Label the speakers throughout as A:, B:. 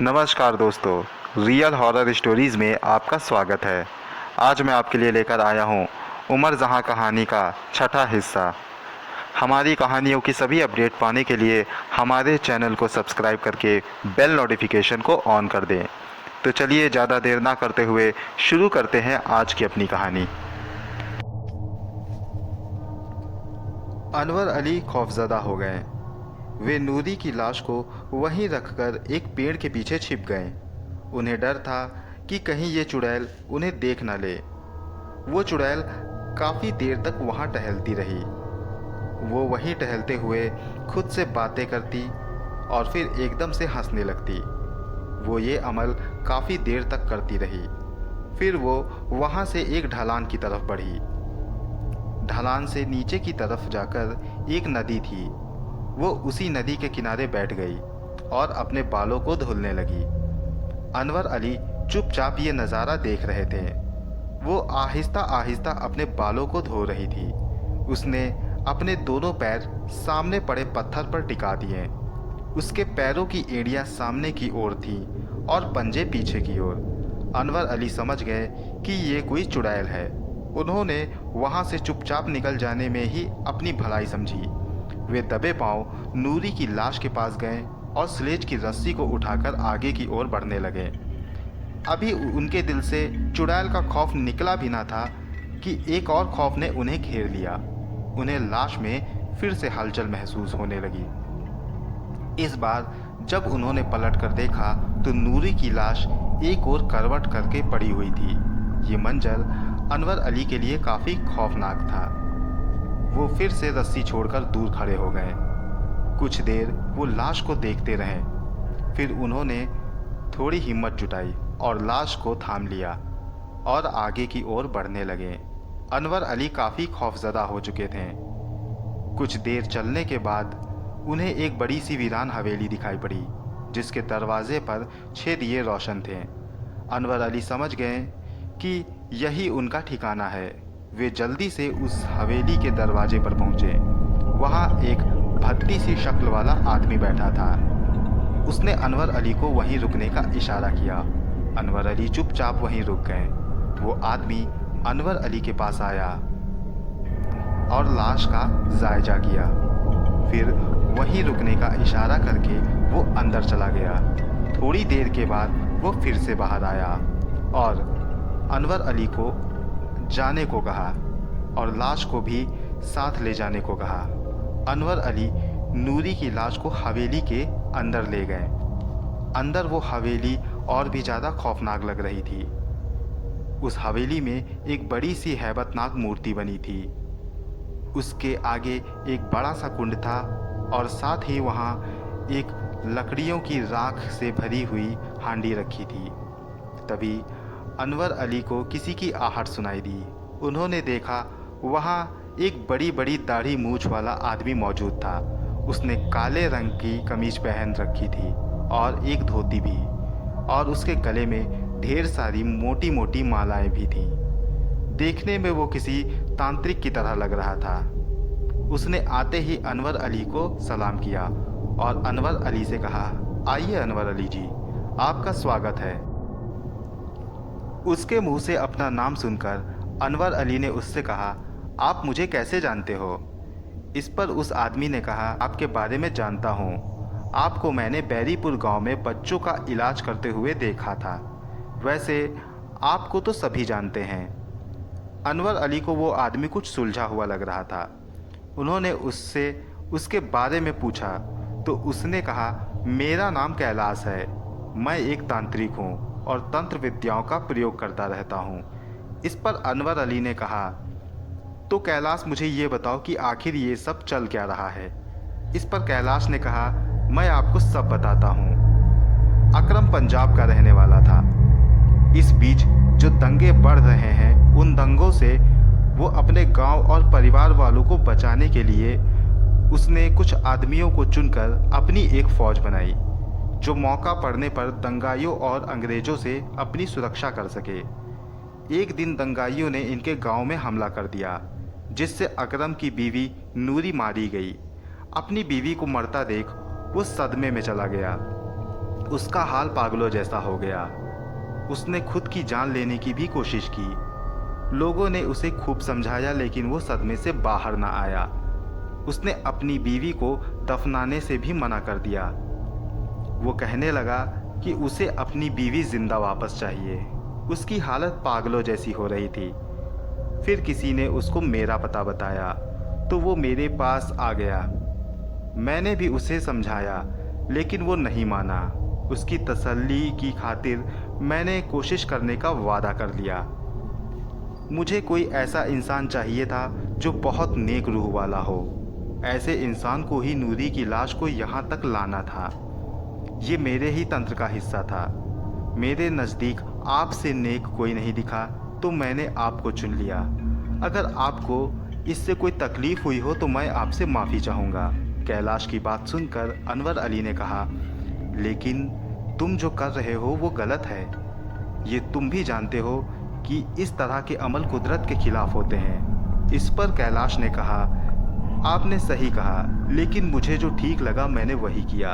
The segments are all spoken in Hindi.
A: नमस्कार दोस्तों, रियल हॉरर स्टोरीज़ में आपका स्वागत है। आज मैं आपके लिए लेकर आया हूँ उमर जहाँ कहानी का छठा हिस्सा। हमारी कहानियों की सभी अपडेट पाने के लिए हमारे चैनल को सब्सक्राइब करके बेल नोटिफिकेशन को ऑन कर दें। तो चलिए ज़्यादा देर ना करते हुए शुरू करते हैं आज की अपनी कहानी। अनवर अली खौफज़दा हो गए। वे नूरी की लाश को वहीं रखकर एक पेड़ के पीछे छिप गए। उन्हें डर था कि कहीं ये चुड़ैल उन्हें देख न ले। वो चुड़ैल काफ़ी देर तक वहाँ टहलती रही। वो वहीं टहलते हुए खुद से बातें करती और फिर एकदम से हंसने लगती। वो ये अमल काफ़ी देर तक करती रही। फिर वो वहाँ से एक ढलान की तरफ बढ़ी। ढलान से नीचे की तरफ जाकर एक नदी थी। वो उसी नदी के किनारे बैठ गई और अपने बालों को धुलने लगी। अनवर अली चुपचाप ये नज़ारा देख रहे थे। वो आहिस्ता आहिस्ता अपने बालों को धो रही थी। उसने अपने दोनों पैर सामने पड़े पत्थर पर टिका दिए। उसके पैरों की एड़ियाँ सामने की ओर थीं और पंजे पीछे की ओर। अनवर अली समझ गए कि ये कोई चुड़ैल है। उन्होंने वहाँ से चुपचाप निकल जाने में ही अपनी भलाई समझी। वे दबे पांव नूरी की लाश के पास गए और स्लेज की रस्सी को उठाकर आगे की ओर बढ़ने लगे। अभी उनके दिल से चुड़ैल का खौफ निकला भी ना था कि एक और खौफ ने उन्हें घेर लिया। उन्हें लाश में फिर से हलचल महसूस होने लगी। इस बार जब उन्होंने पलट कर देखा तो नूरी की लाश एक और करवट करके पड़ी हुई थी। ये मंजर अनवर अली के लिए काफ़ी खौफनाक था। वो फिर से रस्सी छोड़कर दूर खड़े हो गए। कुछ देर वो लाश को देखते रहे। फिर उन्होंने थोड़ी हिम्मत जुटाई और लाश को थाम लिया और आगे की ओर बढ़ने लगे। अनवर अली काफ़ी खौफज़दा हो चुके थे। कुछ देर चलने के बाद उन्हें एक बड़ी सी वीरान हवेली दिखाई पड़ी, जिसके दरवाजे पर 6 दिए रोशन थे। अनवर अली समझ गए कि यही उनका ठिकाना है। वे जल्दी से उस हवेली के दरवाजे पर पहुंचे। वहां एक भद्दी सी शक्ल वाला आदमी बैठा था। उसने अनवर अली को वहीं रुकने का इशारा किया। अनवर अली चुपचाप वहीं रुक गए। वो आदमी अनवर अली के पास आया और लाश का जायजा किया। फिर वहीं रुकने का इशारा करके वो अंदर चला गया। थोड़ी देर के बाद वो फिर से बाहर आया और अनवर अली को जाने को कहा और लाश को भी साथ ले जाने को कहा। अनवर अली नूरी की लाश को हवेली के अंदर ले गए। अंदर वो हवेली और भी ज़्यादा खौफनाक लग रही थी। उस हवेली में एक बड़ी सी हैबतनाक मूर्ति बनी थी। उसके आगे एक बड़ा सा कुंड था और साथ ही वहाँ एक लकड़ियों की राख से भरी हुई हांडी रखी थी। तभी अनवर अली को किसी की आहट सुनाई दी। उन्होंने देखा वहाँ एक बड़ी बड़ी दाढ़ी मूछ वाला आदमी मौजूद था। उसने काले रंग की कमीज पहन रखी थी और एक धोती भी, और उसके गले में ढेर सारी मोटी मोटी मालाएं भी थीं। देखने में वो किसी तांत्रिक की तरह लग रहा था। उसने आते ही अनवर अली को सलाम किया और अनवर अली से कहा, आइए अनवर अली जी, आपका स्वागत है। उसके मुंह से अपना नाम सुनकर अनवर अली ने उससे कहा, आप मुझे कैसे जानते हो? इस पर उस आदमी ने कहा, आपके बारे में जानता हूँ। आपको मैंने बैरीपुर गांव में बच्चों का इलाज करते हुए देखा था। वैसे आपको तो सभी जानते हैं। अनवर अली को वो आदमी कुछ सुलझा हुआ लग रहा था। उन्होंने उससे उसके बारे में पूछा तो उसने कहा, मेरा नाम कैलाश है। मैं एक तांत्रिक हूँ और तंत्र विद्याओं का प्रयोग करता रहता हूँ। इस पर अनवर अली ने कहा, तो कैलाश मुझे ये बताओ कि आखिर ये सब चल क्या रहा है? इस पर कैलाश ने कहा, मैं आपको सब बताता हूँ। अकरम पंजाब का रहने वाला था। इस बीच जो दंगे बढ़ रहे हैं, उन दंगों से वो अपने गांव और परिवार वालों को बचाने के लिए उसने कुछ आदमियों को चुनकर अपनी एक फौज बनाई, जो मौका पड़ने पर दंगाइयों और अंग्रेज़ों से अपनी सुरक्षा कर सके। एक दिन दंगाइयों ने इनके गांव में हमला कर दिया, जिससे अकरम की बीवी नूरी मारी गई। अपनी बीवी को मरता देख वो सदमे में चला गया। उसका हाल पागलों जैसा हो गया। उसने खुद की जान लेने की भी कोशिश की। लोगों ने उसे खूब समझाया, लेकिन वो सदमे से बाहर ना आया। उसने अपनी बीवी को दफनाने से भी मना कर दिया। वो कहने लगा कि उसे अपनी बीवी जिंदा वापस चाहिए। उसकी हालत पागलों जैसी हो रही थी। फिर किसी ने उसको मेरा पता बताया, तो वो मेरे पास आ गया। मैंने भी उसे समझाया, लेकिन वो नहीं माना। उसकी तसल्ली की खातिर मैंने कोशिश करने का वादा कर लिया। मुझे कोई ऐसा इंसान चाहिए था जो बहुत नेक रूह वाला हो। ऐसे इंसान को ही नूरी की लाश को यहाँ तक लाना था। ये मेरे ही तंत्र का हिस्सा था। मेरे नज़दीक आपसे नेक कोई नहीं दिखा, तो मैंने आपको चुन लिया। अगर आपको इससे कोई तकलीफ हुई हो तो मैं आपसे माफ़ी चाहूँगा। कैलाश की बात सुनकर अनवर अली ने कहा, लेकिन तुम जो कर रहे हो वो गलत है। ये तुम भी जानते हो कि इस तरह के अमल कुदरत के खिलाफ होते हैं। इस पर कैलाश ने कहा, आपने सही कहा, लेकिन मुझे जो ठीक लगा मैंने वही किया।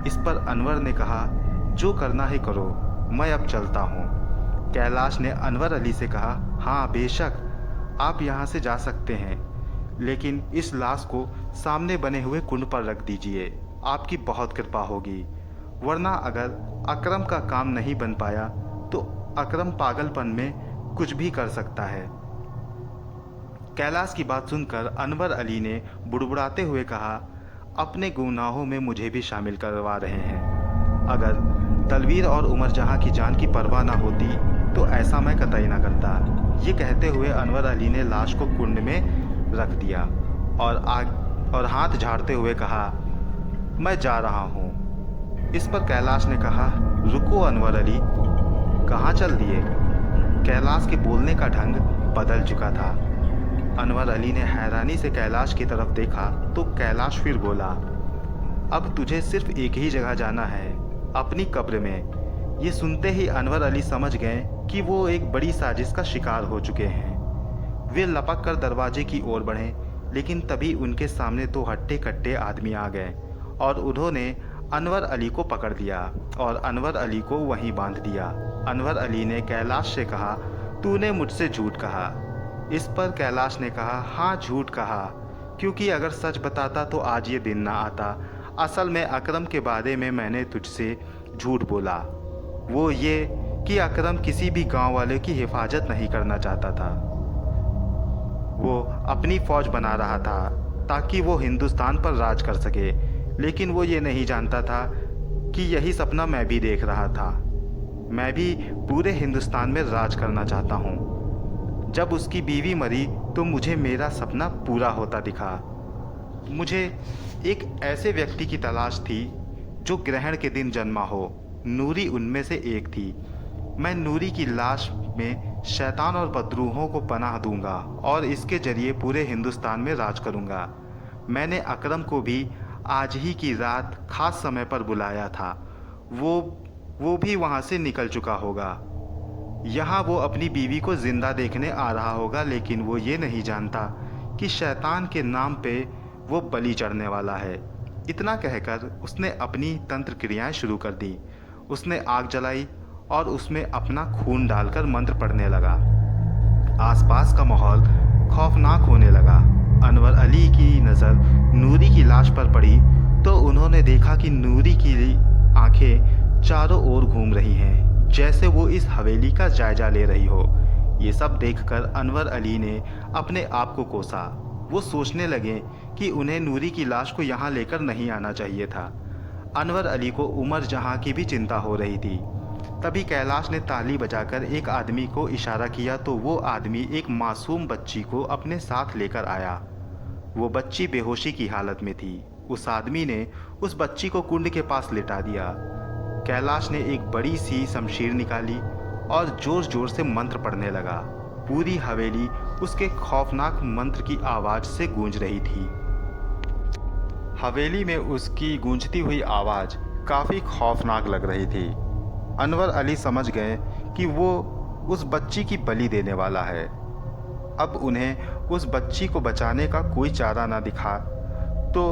A: इस पर अनवर ने कहा, जो करना है करो, मैं अब चलता हूँ। कैलाश ने अनवर अली से कहा, हाँ बेशक आप यहाँ से जा सकते हैं, लेकिन इस लाश को सामने बने हुए कुंड पर रख दीजिए। आपकी बहुत कृपा होगी। वरना अगर अकरम का काम नहीं बन पाया तो अकरम पागलपन में कुछ भी कर सकता है। कैलाश की बात सुनकर अनवर अली ने बुड़बुड़ाते हुए कहा, अपने गुनाहों में मुझे भी शामिल करवा रहे हैं। अगर तलवीर और उमर जहां की जान की परवाह ना होती तो ऐसा मैं कतई ना करता। ये कहते हुए अनवर अली ने लाश को कुंड में रख दिया और हाथ झाड़ते हुए कहा, मैं जा रहा हूँ। इस पर कैलाश ने कहा, रुको अनवर अली, कहाँ चल दिए? कैलाश के बोलने का ढंग बदल चुका था। अनवर अली ने हैरानी से कैलाश की तरफ देखा तो कैलाश फिर बोला, अब तुझे सिर्फ एक ही जगह जाना है, अपनी कब्र में। ये सुनते ही अनवर अली समझ गए कि वो एक बड़ी साजिश का शिकार हो चुके हैं। वे लपक कर दरवाजे की ओर बढ़े, लेकिन तभी उनके सामने दो हट्टे कट्टे आदमी आ गए और उन्होंने अनवर अली को पकड़ लिया और अनवर अली को वहीं बांध दिया। अनवर अली ने कैलाश से कहा, तूने मुझसे झूठ कहा। इस पर कैलाश ने कहा, हाँ झूठ कहा, क्योंकि अगर सच बताता तो आज ये दिन ना आता। असल में अकरम के बारे में मैंने तुझसे झूठ बोला। वो ये कि अकरम किसी भी गांव वाले की हिफाजत नहीं करना चाहता था। वो अपनी फौज बना रहा था ताकि वो हिंदुस्तान पर राज कर सके, लेकिन वो ये नहीं जानता था कि यही सपना मैं भी देख रहा था। मैं भी पूरे हिंदुस्तान में राज करना चाहता हूँ। जब उसकी बीवी मरी तो मुझे मेरा सपना पूरा होता दिखा। मुझे एक ऐसे व्यक्ति की तलाश थी जो ग्रहण के दिन जन्मा हो। नूरी उनमें से एक थी। मैं नूरी की लाश में शैतान और बदरूहों को पनाह दूंगा और इसके जरिए पूरे हिंदुस्तान में राज करूंगा। मैंने अकरम को भी आज ही की रात खास समय पर बुलाया था। वो भी वहाँ से निकल चुका होगा। यहाँ वो अपनी बीवी को जिंदा देखने आ रहा होगा, लेकिन वो ये नहीं जानता कि शैतान के नाम पे वो बलि चढ़ने वाला है। इतना कहकर उसने अपनी तंत्र क्रियाएं शुरू कर दी। उसने आग जलाई और उसमें अपना खून डालकर मंत्र पढ़ने लगा। आसपास का माहौल खौफनाक होने लगा। अनवर अली की नज़र नूरी की लाश पर पड़ी तो उन्होंने देखा कि नूरी की आंखें चारों ओर घूम रही हैं, जैसे वो इस हवेली का जायजा ले रही हो। ये सब देखकर अनवर अली ने अपने आप को कोसा। वो सोचने लगे कि उन्हें नूरी की लाश को यहाँ लेकर नहीं आना चाहिए था। अनवर अली को उमर जहाँ की भी चिंता हो रही थी। तभी कैलाश ने ताली बजाकर एक आदमी को इशारा किया तो वो आदमी एक मासूम बच्ची को अपने साथ लेकर आया। वो बच्ची बेहोशी की हालत में थी। उस आदमी ने उस बच्ची को कुंड के पास लिटा दिया। कैलाश ने एक बड़ी सी शमशीर निकाली और जोर जोर से मंत्र पढ़ने लगा। पूरी हवेली उसके खौफनाक मंत्र की आवाज़ से गूंज रही थी। हवेली में उसकी गूंजती हुई आवाज़ काफ़ी खौफनाक लग रही थी। अनवर अली समझ गए कि वो उस बच्ची की बलि देने वाला है। अब उन्हें उस बच्ची को बचाने का कोई चारा ना दिखा तो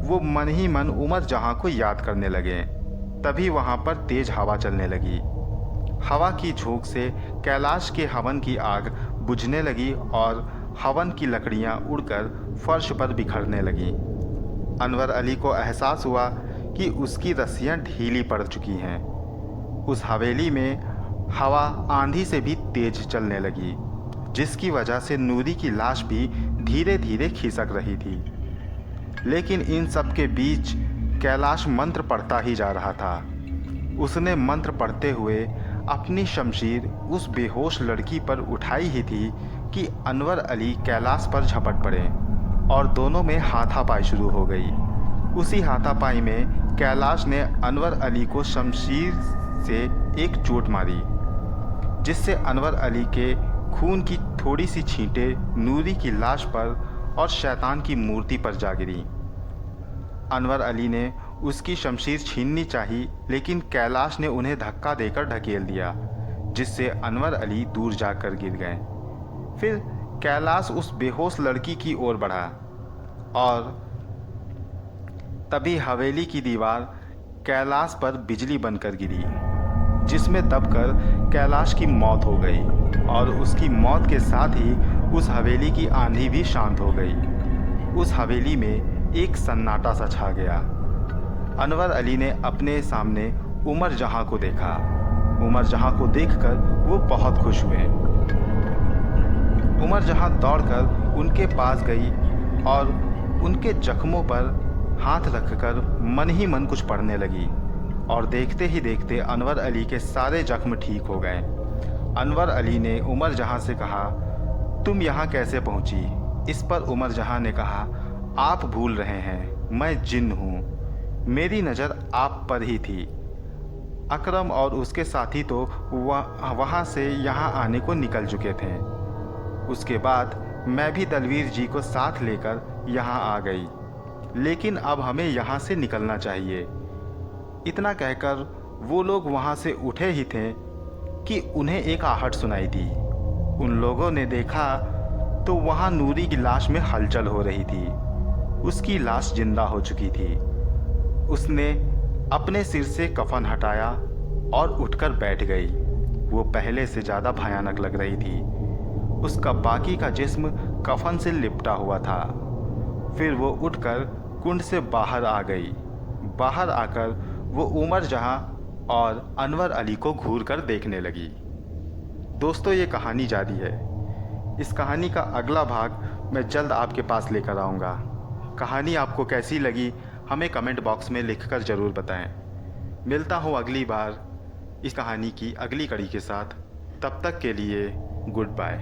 A: वो मन ही मन उमर जहाँ को याद करने लगे। तभी वहाँ पर तेज हवा चलने लगी। हवा की झोंक से कैलाश के हवन की आग बुझने लगी और हवन की लकड़ियाँ उड़कर फर्श पर बिखरने लगीं। अनवर अली को एहसास हुआ कि उसकी रस्सियाँ ढीली पड़ चुकी हैं। उस हवेली में हवा आंधी से भी तेज चलने लगी, जिसकी वजह से नूरी की लाश भी धीरे धीरे खिसक रही थी। लेकिन इन सब के बीच कैलाश मंत्र पढ़ता ही जा रहा था। उसने मंत्र पढ़ते हुए अपनी शमशीर उस बेहोश लड़की पर उठाई ही थी कि अनवर अली कैलाश पर झपट पड़े और दोनों में हाथापाई शुरू हो गई। उसी हाथापाई में कैलाश ने अनवर अली को शमशीर से एक चोट मारी, जिससे अनवर अली के खून की थोड़ी सी छींटें नूरी की लाश पर और शैतान की मूर्ति पर जा गिरी। अनवर अली ने उसकी शमशीर छीननी चाही, लेकिन कैलाश ने उन्हें धक्का देकर ढकेल दिया, जिससे अनवर अली दूर जाकर गिर गए। फिर कैलाश उस बेहोश लड़की की ओर बढ़ा और तभी हवेली की दीवार कैलाश पर बिजली बनकर गिरी, जिसमें दबकर कैलाश की मौत हो गई और उसकी मौत के साथ ही उस हवेली की आंधी भी शांत हो गई। उस हवेली में एक सन्नाटा सा छा गया। अनवर अली ने अपने सामने उमर जहां को देखा। उमर जहां को देखकर वो बहुत खुश हुए। उमर जहां दौड़कर उनके पास गई और उनके जख्मों पर हाथ रखकर मन ही मन कुछ पढ़ने लगी और देखते ही देखते अनवर अली के सारे जख्म ठीक हो गए। अनवर अली ने उमर जहां से कहा, तुम यहाँ कैसे पहुँची? इस पर उमर जहां ने कहा, आप भूल रहे हैं, मैं जिन हूँ। मेरी नज़र आप पर ही थी। अकरम और उसके साथी तो वहाँ से यहाँ आने को निकल चुके थे। उसके बाद मैं भी दलवीर जी को साथ लेकर यहाँ आ गई, लेकिन अब हमें यहाँ से निकलना चाहिए। इतना कहकर वो लोग वहाँ से उठे ही थे कि उन्हें एक आहट सुनाई दी। उन लोगों ने देखा तो वहाँ नूरी की लाश में हलचल हो रही थी। उसकी लाश जिंदा हो चुकी थी। उसने अपने सिर से कफन हटाया और उठकर बैठ गई। वो पहले से ज़्यादा भयानक लग रही थी। उसका बाकी का जिस्म कफन से लिपटा हुआ था। फिर वो उठकर कुंड से बाहर आ गई। बाहर आकर वो उमर जहां और अनवर अली को घूर कर देखने लगी। दोस्तों, ये कहानी जारी है। इस कहानी का अगला भाग मैं जल्द आपके पास लेकर आऊँगा। कहानी आपको कैसी लगी हमें कमेंट बॉक्स में लिखकर ज़रूर बताएं। मिलता हूँ अगली बार इस कहानी की अगली कड़ी के साथ। तब तक के लिए गुड बाय।